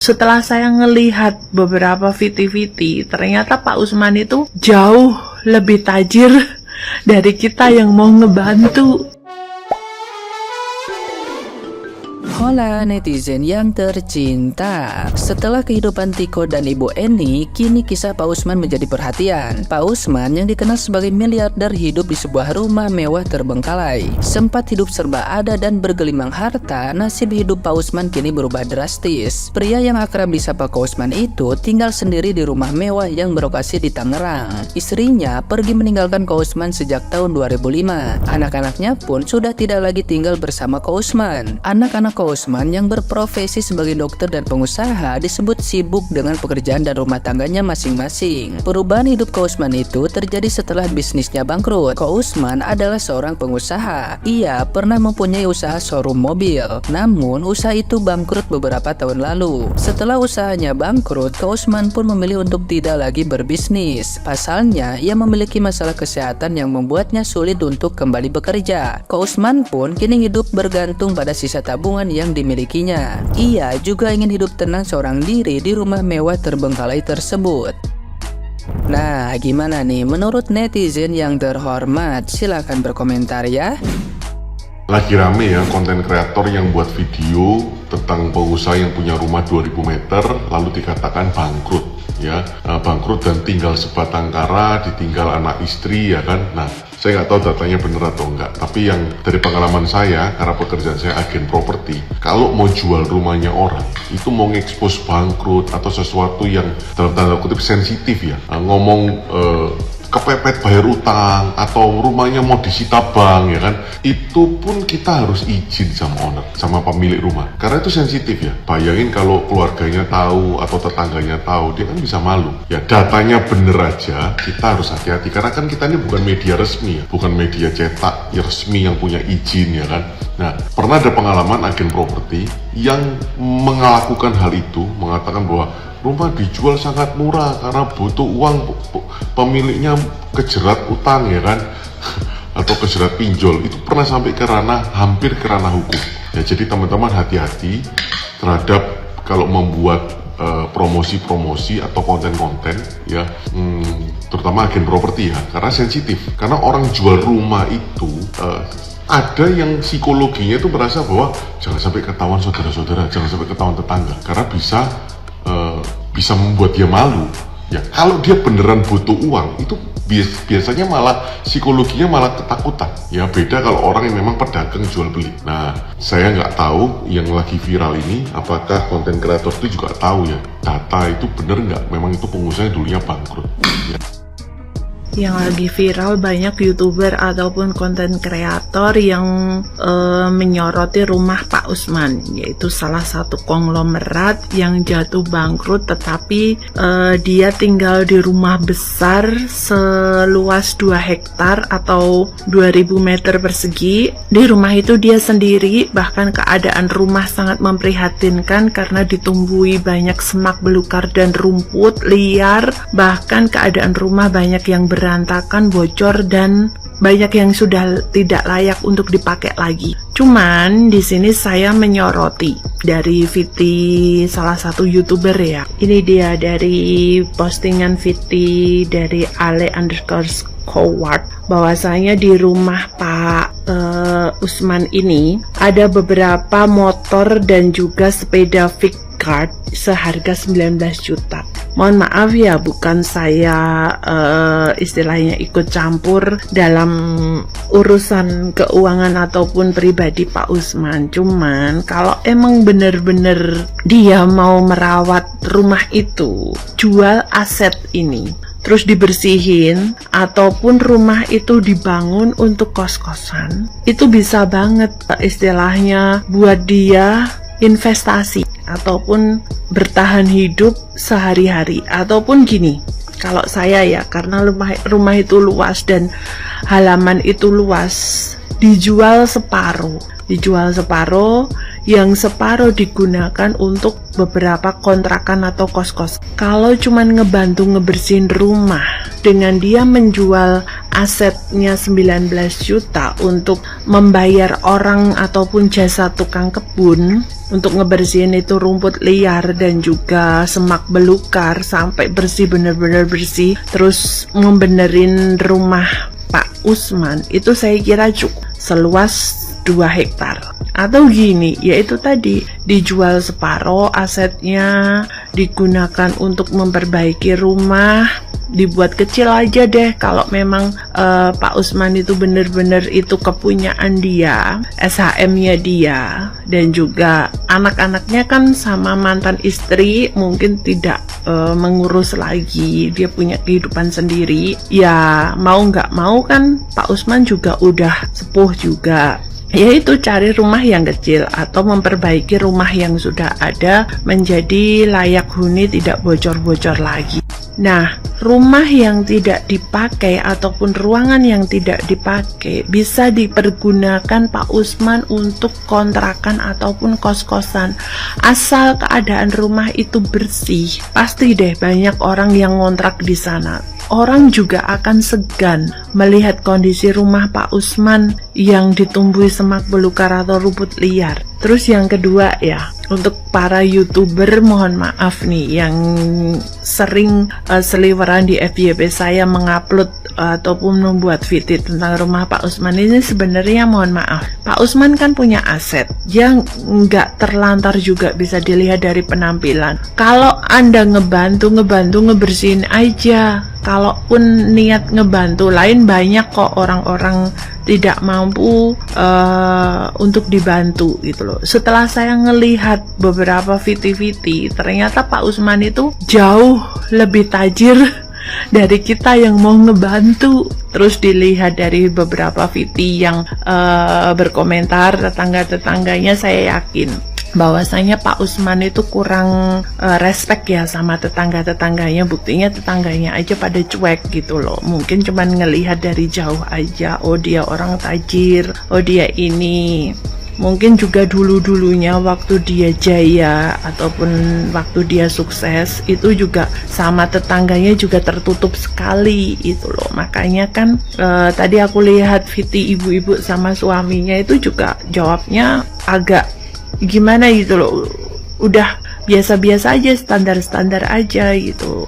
Setelah saya ngelihat beberapa viti-viti, ternyata Pak Usman itu jauh lebih tajir dari kita yang mau ngebantu. Hola netizen yang tercinta. Setelah kehidupan Tiko dan Ibu Eni, kini kisah Pak Usman menjadi perhatian. Pak Usman yang dikenal sebagai miliarder hidup di sebuah rumah mewah terbengkalai. Sempat hidup serba ada dan bergelimang harta, nasib hidup Pak Usman kini berubah drastis. Pria yang akrab disapa Pak Usman itu tinggal sendiri di rumah mewah yang berlokasi di Tangerang. Istrinya pergi meninggalkan Pak Usman sejak tahun 2005. Anak-anaknya pun sudah tidak lagi tinggal bersama Pak Usman. Anak-anak Pak Usman yang berprofesi sebagai dokter dan pengusaha disebut sibuk dengan pekerjaan dan rumah tangganya masing-masing. Perubahan hidup Pak Usman itu terjadi setelah bisnisnya bangkrut. Pak Usman adalah seorang pengusaha. Ia pernah mempunyai usaha showroom mobil. Namun usaha itu bangkrut beberapa tahun lalu. Setelah usahanya bangkrut, Pak Usman pun memilih untuk tidak lagi berbisnis. Pasalnya, ia memiliki masalah kesehatan yang membuatnya sulit untuk kembali bekerja. Pak Usman pun kini hidup bergantung pada sisa tabungan yang dimilikinya. Ia juga ingin hidup tenang seorang diri di rumah mewah terbengkalai tersebut. Nah, gimana nih menurut netizen yang terhormat? Silahkan berkomentar ya. Lagi rame ya konten kreator yang buat video tentang pengusaha yang punya rumah 2000 meter lalu dikatakan bangkrut ya, bangkrut dan tinggal sebatang kara, ditinggal anak istri ya kan. Nah, saya nggak tahu datanya bener atau enggak, tapi yang dari pengalaman saya, karena pekerjaan saya agen properti, kalau mau jual rumahnya orang, itu mau ngekspos bangkrut atau sesuatu yang dalam tanda kutip sensitif ya, ngomong kepepet bayar utang atau rumahnya mau disita bank ya kan, itu pun kita harus izin sama owner, sama pemilik rumah, karena itu sensitif ya. Bayangin kalau keluarganya tahu atau tetangganya tahu, dia kan bisa malu ya. Datanya bener aja kita harus hati-hati, karena kan kita ini bukan media resmi ya, bukan media cetak ya resmi yang punya izin ya kan. Nah, pernah ada pengalaman agen properti yang melakukan hal itu, mengatakan bahwa rumah dijual sangat murah karena butuh uang, pemiliknya kejerat utang ya kan atau kejerat pinjol. Itu pernah sampai ke ranah, hampir ke ranah hukum ya. Jadi teman-teman hati-hati terhadap kalau membuat promosi-promosi atau konten-konten ya, terutama agen properti ya, karena sensitif. Karena orang jual rumah itu ada yang psikologinya itu merasa bahwa jangan sampai ketahuan saudara-saudara, jangan sampai ketahuan tetangga, karena bisa membuat dia malu ya. Kalau dia beneran butuh uang, itu biasanya malah psikologinya malah ketakutan ya. Beda kalau orang yang memang pedagang jual beli. Nah, saya nggak tahu yang lagi viral ini apakah konten kreator itu juga tahu ya data itu bener nggak, memang itu pengusaha dulunya bangkrut ya. Yang lagi viral banyak YouTuber ataupun konten kreator yang menyoroti rumah Pak Usman, yaitu salah satu konglomerat yang jatuh bangkrut, tetapi dia tinggal di rumah besar seluas 2 hektar atau 2000 meter persegi. Di rumah itu dia sendiri, bahkan keadaan rumah sangat memprihatinkan karena ditumbuhi banyak semak belukar dan rumput liar. Bahkan keadaan rumah banyak yang berantakan, bocor, dan banyak yang sudah tidak layak untuk dipakai lagi. Cuman di sini saya menyoroti dari Viti, salah satu YouTuber ya. Ini dia dari postingan Viti dari Ale_Coward, bahwasanya di rumah Pak Usman ini ada beberapa motor dan juga sepeda Vicard seharga 19 juta. Mohon maaf ya, bukan saya istilahnya ikut campur dalam urusan keuangan ataupun pribadi Pak Usman. Cuman kalau emang bener-bener dia mau merawat rumah itu, jual aset ini, terus dibersihin, ataupun rumah itu dibangun untuk kos-kosan, itu bisa banget istilahnya buat dia investasi ataupun bertahan hidup sehari-hari. Ataupun gini, kalau saya ya, karena rumah itu luas dan halaman itu luas, dijual separuh, yang separuh digunakan untuk beberapa kontrakan atau kos-kos. Kalau cuman ngebantu ngebersihin rumah, dengan dia menjual asetnya 19 juta untuk membayar orang ataupun jasa tukang kebun untuk ngebersihin itu rumput liar dan juga semak belukar sampai bersih, bener-bener bersih, terus membenerin rumah Pak Usman, itu saya kira cukup seluas 2 hektar. Atau gini, yaitu tadi dijual separuh asetnya, digunakan untuk memperbaiki rumah, dibuat kecil aja deh. Kalau memang Pak Usman itu bener-bener itu kepunyaan dia, SHM-nya dia, dan juga anak-anaknya kan sama mantan istri mungkin tidak mengurus lagi, dia punya kehidupan sendiri. Ya mau nggak mau kan Pak Usman juga udah sepuh juga, yaitu cari rumah yang kecil atau memperbaiki rumah yang sudah ada menjadi layak huni, tidak bocor-bocor lagi. Nah, rumah yang tidak dipakai ataupun ruangan yang tidak dipakai bisa dipergunakan Pak Usman untuk kontrakan ataupun kos-kosan. Asal keadaan rumah itu bersih, pasti deh banyak orang yang ngontrak di sana. Orang juga akan segan melihat kondisi rumah Pak Usman yang ditumbuhi semak belukar atau rumput liar. Terus yang kedua ya, untuk para YouTuber mohon maaf nih yang sering seliweran di FYP saya mengupload ataupun membuat video tentang rumah Pak Usman ini, sebenarnya mohon maaf, Pak Usman kan punya aset yang nggak terlantar juga bisa dilihat dari penampilan. Kalau Anda ngebantu ngebersihin aja, kalaupun niat ngebantu, lain banyak kok orang-orang tidak mampu untuk dibantu gitu loh. Setelah saya ngelihat beberapa video, ternyata Pak Usman itu jauh lebih tajir dari kita yang mau ngebantu. Terus dilihat dari beberapa video yang berkomentar tetangga-tetangganya, saya yakin bahwasanya Pak Usman itu kurang respect ya sama tetangga-tetangganya. Buktinya tetangganya aja pada cuek gitu loh. Mungkin cuman ngelihat dari jauh aja, oh dia orang tajir, oh dia ini. Mungkin juga dulu-dulunya waktu dia jaya ataupun waktu dia sukses, itu juga sama tetangganya juga tertutup sekali itu loh. Makanya kan tadi aku lihat video ibu-ibu sama suaminya itu juga jawabnya agak gimana gitu loh, udah biasa-biasa aja, standar-standar aja gitu.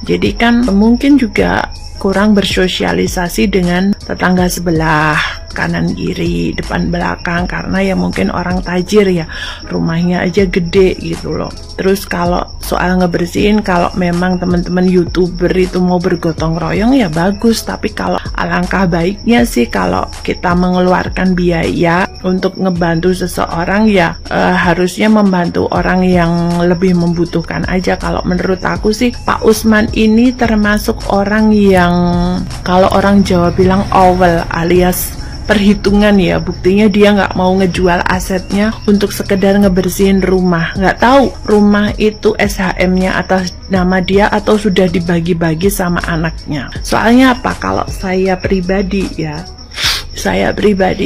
Jadi kan mungkin juga kurang bersosialisasi dengan tetangga sebelah, kanan kiri, depan belakang, karena ya mungkin orang tajir ya, rumahnya aja gede gitu loh. Terus kalau soal ngebersihin, kalau memang teman-teman YouTuber itu mau bergotong royong ya bagus, tapi kalau alangkah baiknya sih kalau kita mengeluarkan biaya untuk ngebantu seseorang ya harusnya membantu orang yang lebih membutuhkan aja. Kalau menurut aku sih Pak Usman ini termasuk orang yang kalau orang Jawa bilang awel alias perhitungan ya. Buktinya dia nggak mau ngejual asetnya untuk sekedar ngebersihin rumah. Nggak tahu rumah itu SHM-nya atas nama dia atau sudah dibagi-bagi sama anaknya. Soalnya apa, kalau saya pribadi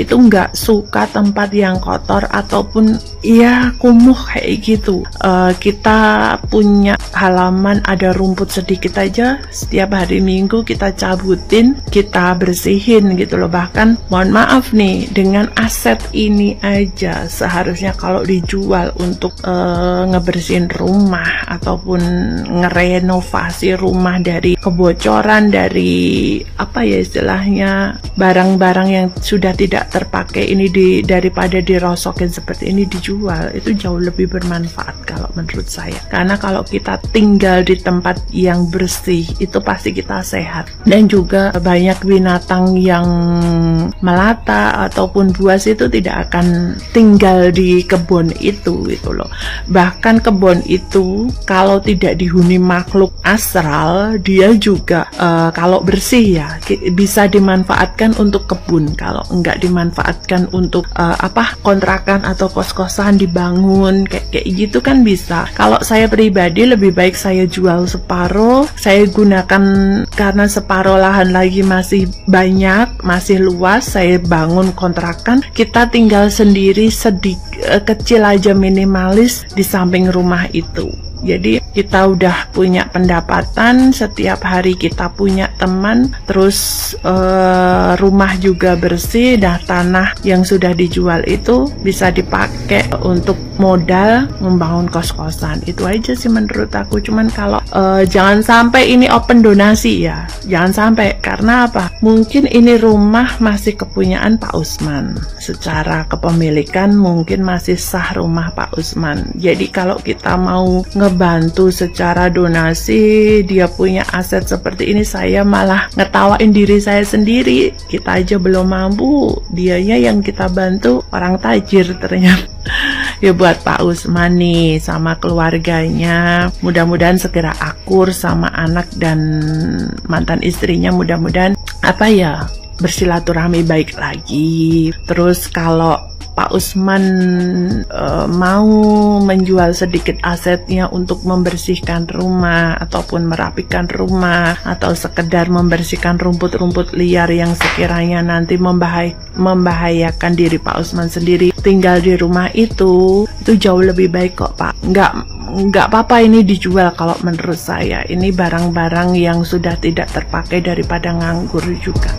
itu nggak suka tempat yang kotor ataupun ya kumuh kayak gitu. Kita punya halaman ada rumput sedikit aja, setiap hari Minggu kita cabutin, kita bersihin gitu loh. Bahkan mohon maaf nih, dengan aset ini aja seharusnya kalau dijual untuk ngebersihin rumah ataupun ngerenovasi rumah dari kebocoran, dari apa ya istilahnya, barang-barang yang sudah tidak terpakai ini daripada dirosokin seperti ini dijual, itu jauh lebih bermanfaat kalau menurut saya. Karena kalau kita tinggal di tempat yang bersih itu pasti kita sehat, dan juga banyak binatang yang melata ataupun buas itu tidak akan tinggal di kebun itu gitu loh. Bahkan kebun itu kalau tidak dihuni makhluk astral, dia juga kalau bersih ya bisa dimanfaatkan untuk kebun. dibangun. Kalau nggak dimanfaatkan untuk kontrakan atau kos-kosan, dibangun kayak gitu kan bisa. Kalau saya pribadi lebih baik saya jual separuh, saya gunakan karena separuh lahan lagi masih banyak, masih luas, saya bangun kontrakan, kita tinggal sendiri kecil aja, minimalis di samping rumah itu. Jadi kita udah punya pendapatan, setiap hari kita punya teman, terus rumah juga bersih, dan tanah yang sudah dijual itu bisa dipakai untuk modal membangun kos-kosan. Itu aja sih menurut aku. Cuman kalau jangan sampai ini open donasi ya, jangan sampai. Karena apa? Mungkin ini rumah masih kepunyaan Pak Usman, secara kepemilikan mungkin masih sah rumah Pak Usman. Jadi kalau kita mau ngebantu secara donasi, dia punya aset seperti ini, saya malah ngetawain diri saya sendiri. Kita aja belum mampu, dianya yang kita bantu orang tajir ternyata. Ya buat Pak Usman nih sama keluarganya, mudah-mudahan segera akur sama anak dan mantan istrinya, mudah-mudahan bersilaturahmi baik lagi. Terus kalau Pak Usman mau menjual sedikit asetnya untuk membersihkan rumah ataupun merapikan rumah, atau sekedar membersihkan rumput-rumput liar yang sekiranya nanti membahayakan diri Pak Usman sendiri tinggal di rumah itu jauh lebih baik kok Pak. Nggak apa-apa ini dijual kalau menurut saya. Ini barang-barang yang sudah tidak terpakai daripada nganggur juga.